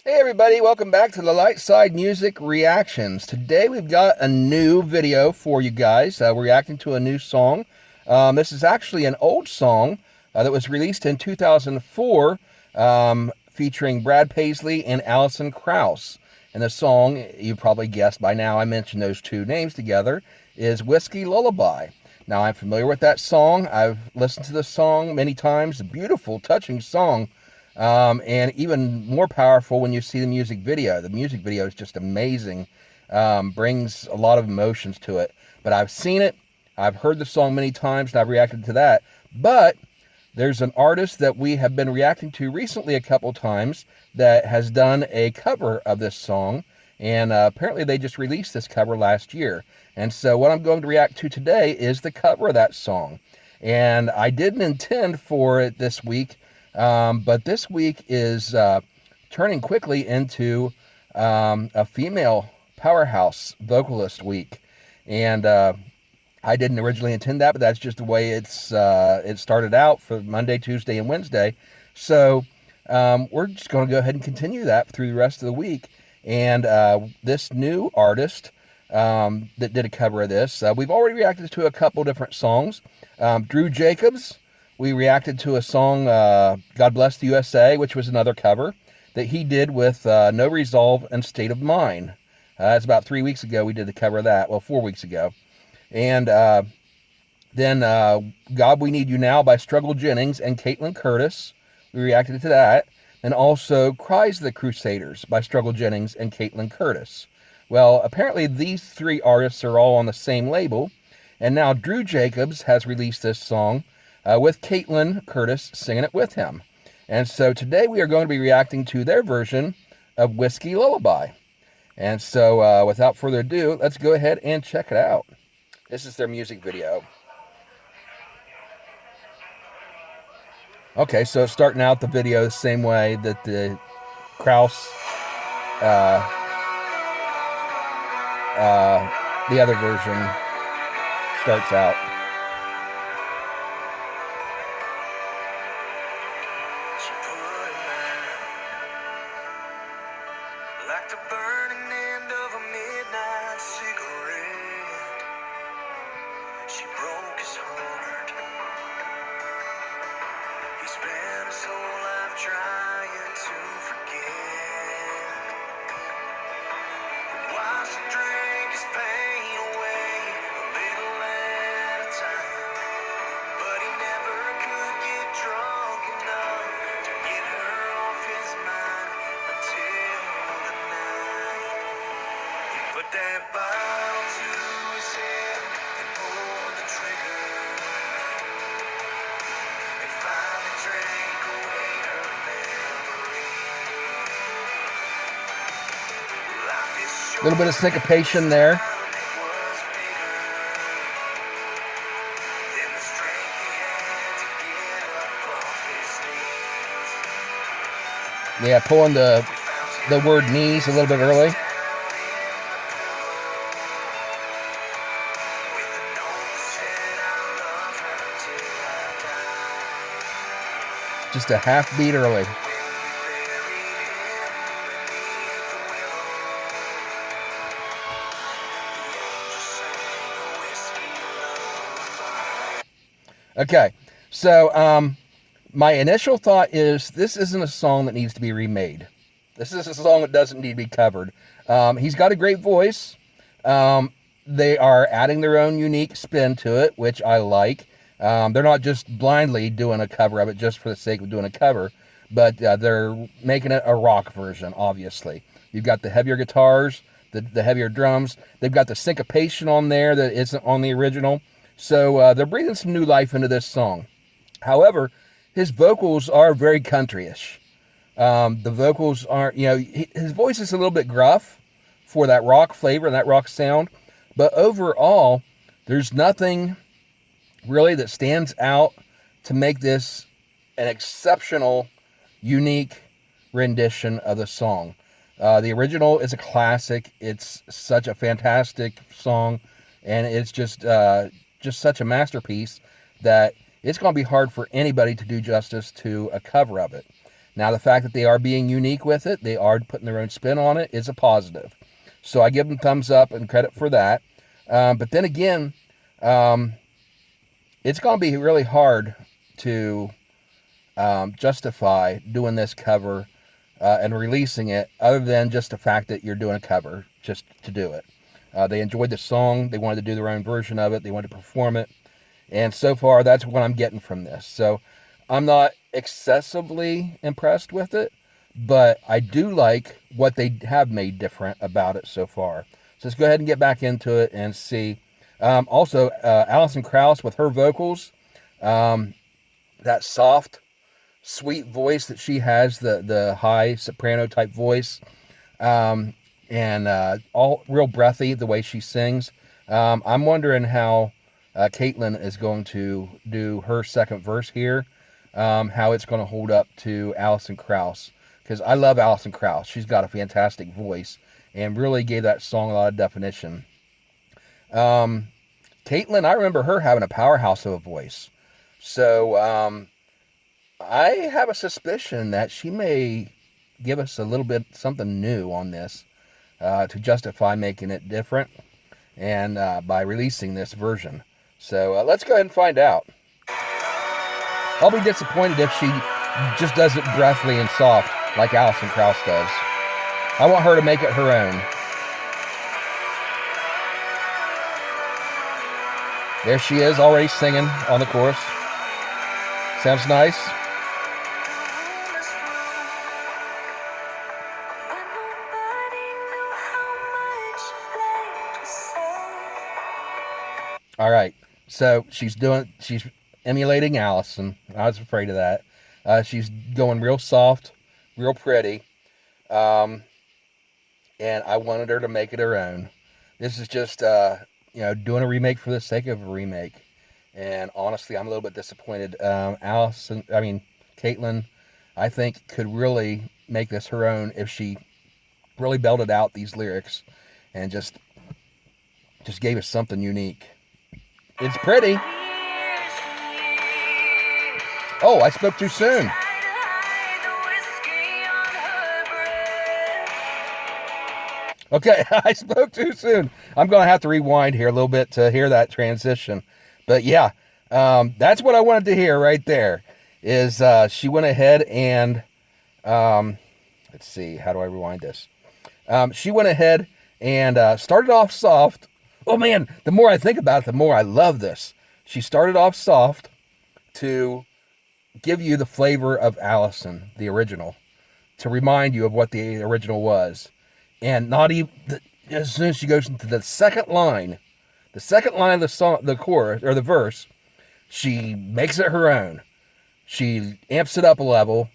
Hey everybody, welcome back to the Light Side Music Reactions. Today we've got a new video for you guys. We're reacting to a new song. This is actually an old song that was released in 2004, featuring Brad Paisley and Alison Krauss. And the song, you probably guessed by now, I mentioned those two names together, is Whiskey Lullaby. Now I'm familiar with that song. I've listened to this song many times. A beautiful, touching song. And even more powerful when you see the music video. The music video is just amazing, brings a lot of emotions to it. But I've seen it, I've heard the song many times, and I've reacted to that. But there's an artist that we have been reacting to recently a couple times that has done a cover of this song, and apparently they just released this cover last year. And so what I'm going to react to today is the cover of that song. And I didn't intend for it this week, but this week is turning quickly into a female powerhouse vocalist week. And I didn't originally intend that, but that's just the way it started out for Monday, Tuesday, and Wednesday. So we're just going to go ahead and continue that through the rest of the week. And this new artist that did a cover of this, we've already reacted to a couple different songs. Drew Jacobs, we reacted to a song, God Bless the USA, which was another cover that he did with No Resolve and State of Mind. That's about 3 weeks ago we did the cover of that. Well, 4 weeks ago. And then God We Need You Now by Struggle Jennings and Caitlynne Curtis. We reacted to that. And also Cries of the Crusaders by Struggle Jennings and Caitlynne Curtis. Well, apparently these three artists are all on the same label. And now Drew Jacobs has released this song with Caitlynne Curtis singing it with him. And so today we are going to be reacting to their version of Whiskey Lullaby. And so without further ado, let's go ahead and check it out. This is their music video. Okay, so starting out the video the same way that the Krauss, the other version starts out. Like the burning end of a midnight cigarette, she broke his heart. He spent his whole life trying to forget. He watched and drank his pain away, a little at a time. But he never could get drunk enough to get her off his mind until put that bottle to his head and pulled the trigger, and finally drank away her memory. Life is short, A little bit of syncopation there. it was bigger than the strength he had to get up off his knees. Yeah, pulling the word knees a little bit early. Just a half beat early. Okay, so my initial thought is this isn't a song that needs to be remade. This is a song that doesn't need to be covered. He's got a great voice. They are adding their own unique spin to it, which I like. They're not just blindly doing a cover of it just for the sake of doing a cover, but they're making it a rock version, obviously. You've got the heavier guitars, the heavier drums. They've got the syncopation on there that isn't on the original. So they're breathing some new life into this song. However, his vocals are very country-ish. The vocals aren't, his voice is a little bit gruff for that rock flavor and that rock sound. But overall, there's nothing really that stands out to make this an exceptional, unique rendition of the song. The original is a classic. It's such a fantastic song, and it's just such a masterpiece that it's going to be hard for anybody to do justice to a cover of it. Now, the fact that they are being unique with it, they are putting their own spin on it, is a positive. So I give them thumbs up and credit for that. But then again, it's going to be really hard to justify doing this cover and releasing it, other than just the fact that you're doing a cover just to do it. They enjoyed the song. They wanted to do their own version of it. They wanted to perform it. And so far, that's what I'm getting from this. So I'm not excessively impressed with it, but I do like what they have made different about it so far. So let's go ahead and get back into it and see. Also, Alison Krauss with her vocals, that soft, sweet voice that she has, the high soprano type voice, and all real breathy the way she sings. I'm wondering how Caitlynne is going to do her second verse here, how it's going to hold up to Alison Krauss, because I love Alison Krauss. She's got a fantastic voice and really gave that song a lot of definition. Caitlynne, I remember her having a powerhouse of a voice. So I have a suspicion that she may give us a little bit something new on this to justify making it different, and by releasing this version. So let's go ahead and find out. I'll be disappointed if she just does it breathly and soft like Alison Krauss does. I want her to make it her own. There she is, already singing on the chorus. Sounds nice. All right, so she's emulating Allison. I was afraid of that. She's going real soft, real pretty, and I wanted her to make it her own. This is just, doing a remake for the sake of a remake. And honestly, I'm a little bit disappointed. Caitlynne, I think, could really make this her own if she really belted out these lyrics and just gave us something unique. It's pretty. Oh, I spoke too soon. Okay, I spoke too soon. I'm going to have to rewind here a little bit to hear that transition. But yeah, that's what I wanted to hear right there, is she went ahead and, let's see, how do I rewind this? She went ahead and started off soft. Oh man, the more I think about it, the more I love this. She started off soft to give you the flavor of Allison, the original, to remind you of what the original was. And not even, as soon as she goes into the second line of the song, the chorus, or the verse, she makes it her own. She amps it up a level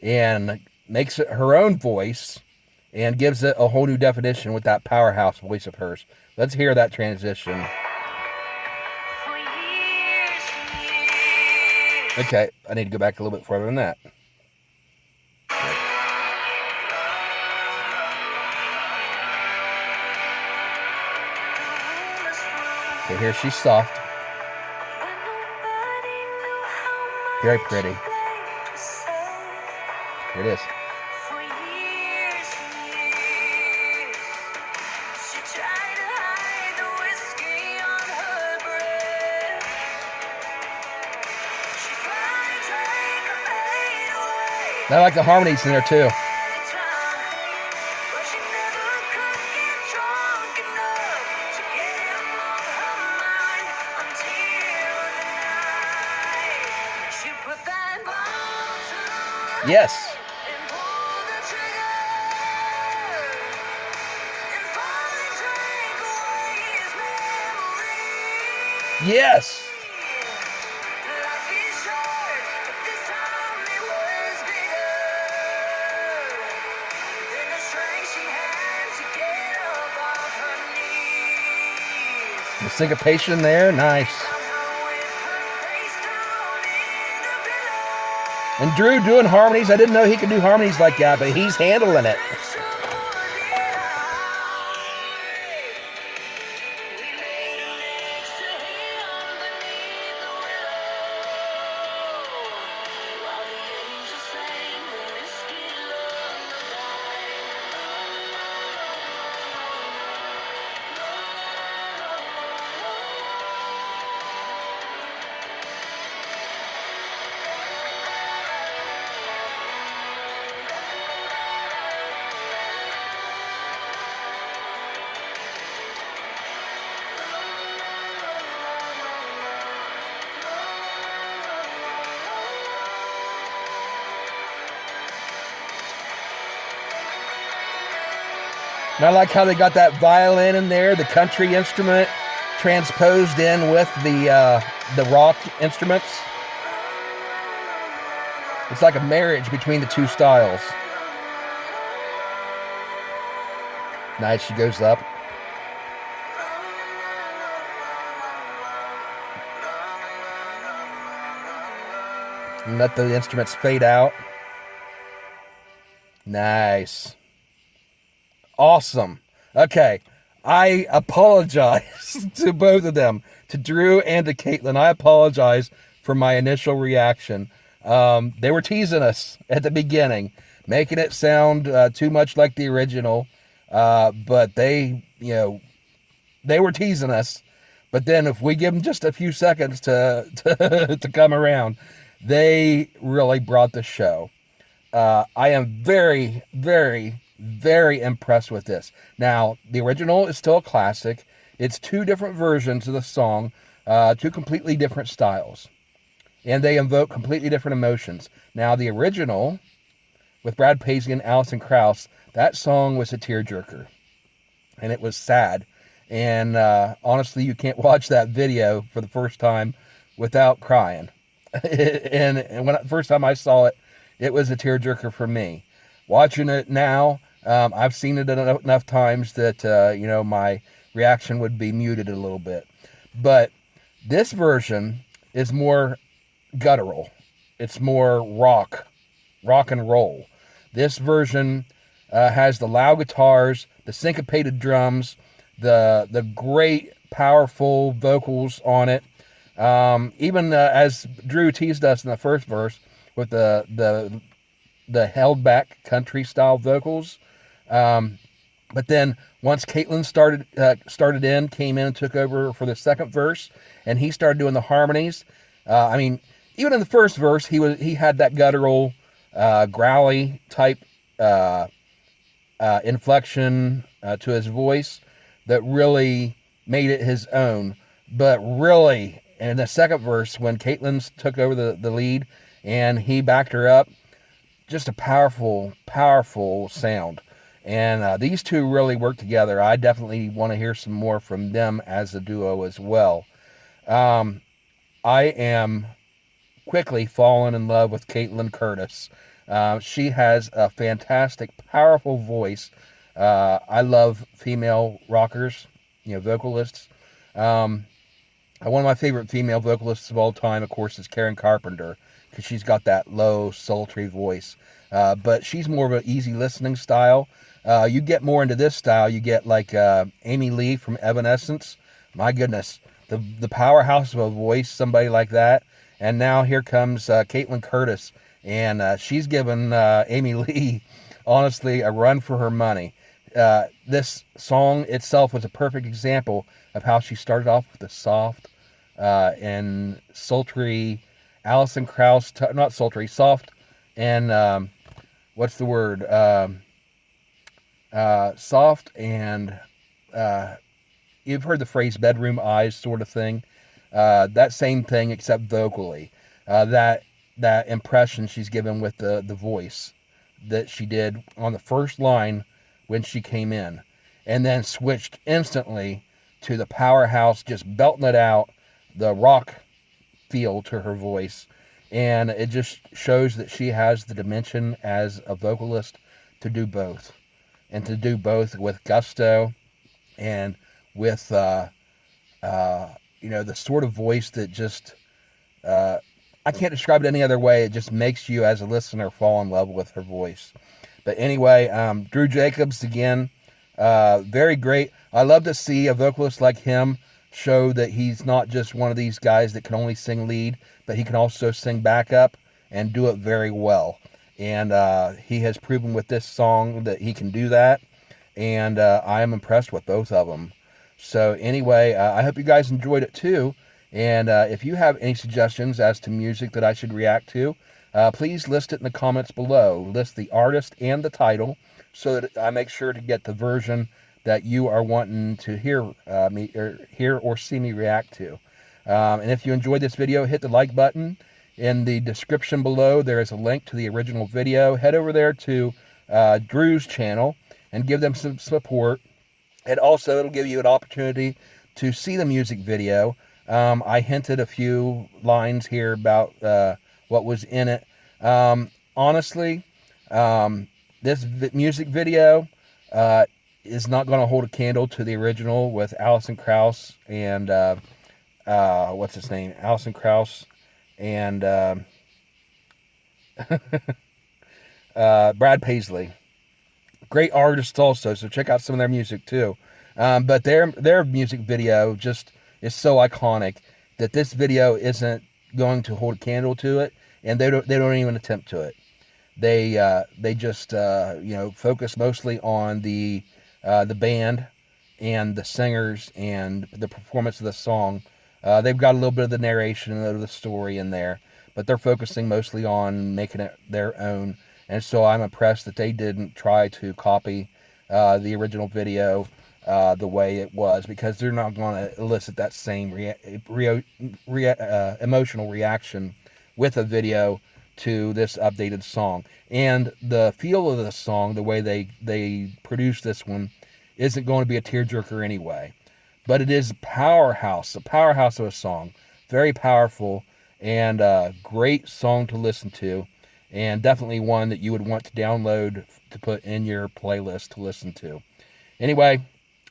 and makes it her own voice and gives it a whole new definition with that powerhouse voice of hers. Let's hear that transition. Okay, I need to go back a little bit further than that. Okay, here she's soft. Very pretty. Here it is. I like the harmonies in there too. Yes. Yes. The syncopation there, nice. And Drew doing harmonies. I didn't know he could do harmonies like that, but he's handling it. And I like how they got that violin in there, the country instrument transposed in with the rock instruments. It's like a marriage between the two styles. Nice, she goes up. And let the instruments fade out. Nice. Awesome. Okay. I apologize to both of them, to Drew and to Caitlynne. I apologize for my initial reaction. They were teasing us at the beginning, making it sound too much like the original. But they were teasing us. But then if we give them just a few seconds to come around, they really brought the show. I am very, very, very impressed with this. Now, the original is still a classic. It's two different versions of the song, two completely different styles. And they invoke completely different emotions. Now, the original, with Brad Paisley and Alison Krauss, that song was a tearjerker. And it was sad. And honestly, you can't watch that video for the first time without crying. and when the first time I saw it, it was a tearjerker for me. Watching it now, I've seen it enough times that my reaction would be muted a little bit. But this version is more guttural. It's more rock and roll. This version has the loud guitars, the syncopated drums, the great powerful vocals on it. Even as Drew teased us in the first verse with the held back country style vocals. But then once Caitlynne came in and took over for the second verse, and he started doing the harmonies. Even in the first verse, he had that guttural, growly type inflection to his voice that really made it his own. But really, in the second verse, when Caitlynne took over the lead and he backed her up, just a powerful, powerful sound. And these two really work together. I definitely want to hear some more from them as a duo as well. I am quickly falling in love with Caitlynne Curtis. She has a fantastic, powerful voice. I love female rockers, vocalists. One of my favorite female vocalists of all time, of course, is Karen Carpenter, because she's got that low, sultry voice. But she's more of an easy listening style. You get more into this style, you get like Amy Lee from Evanescence. My goodness, the powerhouse of a voice, somebody like that. And now here comes Caitlynne Curtis, and she's given Amy Lee, honestly, a run for her money. This song itself was a perfect example of how she started off with the soft and sultry Alison Krauss, not sultry, soft and what's the word? Soft and you've heard the phrase bedroom eyes sort of thing. That same thing, except vocally. That impression she's given with the voice that she did on the first line when she came in, and then switched instantly to the powerhouse, just belting it out, the rock feel to her voice. And it just shows that she has the dimension as a vocalist to do both, and to do both with gusto and with the sort of voice that just I can't describe it any other way. It just makes you as a listener fall in love with her voice. But anyway, Drew Jacobs again, very great. I love to see a vocalist like him show that he's not just one of these guys that can only sing lead, but he can also sing backup and do it very well. And he has proven with this song that he can do that. And I am impressed with both of them. So anyway, I hope you guys enjoyed it too. And if you have any suggestions as to music that I should react to, please list it in the comments below. List the artist and the title so that I make sure to get the version that you are wanting to hear or see me react to. And if you enjoyed this video, hit the like button. In the description below, there is a link to the original video. Head over there to Drew's channel and give them some support. And also, it'll give you an opportunity to see the music video. I hinted a few lines here about what was in it. Honestly, this music video is not going to hold a candle to the original with Alison Krauss and what's his name? Alison Krauss and Brad Paisley. Great artists also, so check out some of their music too. But their music video just is so iconic that this video isn't going to hold a candle to it, and they don't even attempt to it. They just focus mostly on the band and the singers and the performance of the song. They've got a little bit of the narration and of the story in there, but they're focusing mostly on making it their own. And so I'm impressed that they didn't try to copy the original video the way it was, because they're not going to elicit that same emotional reaction with a video to this updated song. And the feel of the song, the way they produced this one, isn't going to be a tearjerker anyway. But it is a powerhouse of a song. Very powerful and a great song to listen to. And definitely one that you would want to download to put in your playlist to listen to. Anyway,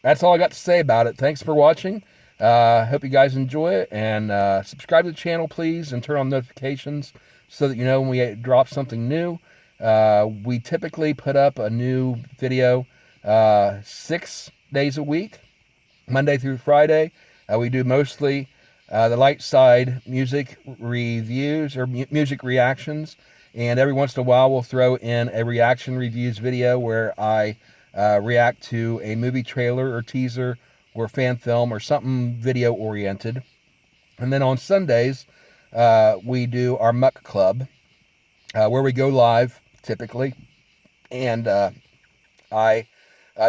that's all I got to say about it. Thanks for watching. Hope you guys enjoy it. And subscribe to the channel, please, and turn on notifications so that you know when we drop something new. We typically put up a new video 6 days a week, Monday through Friday. We do mostly the light side music reviews or music reactions. And every once in a while, we'll throw in a reaction reviews video where I react to a movie trailer or teaser or fan film or something video oriented. And then on Sundays, we do our Muck Club, where we go live typically. And I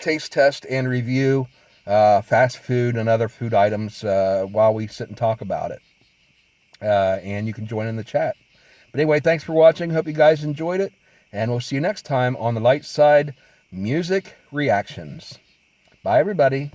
taste test and review fast food and other food items while we sit and talk about it. And you can join in the chat. But anyway, thanks for watching. Hope you guys enjoyed it. And we'll see you next time on the Light Side Music Reactions. Bye, everybody.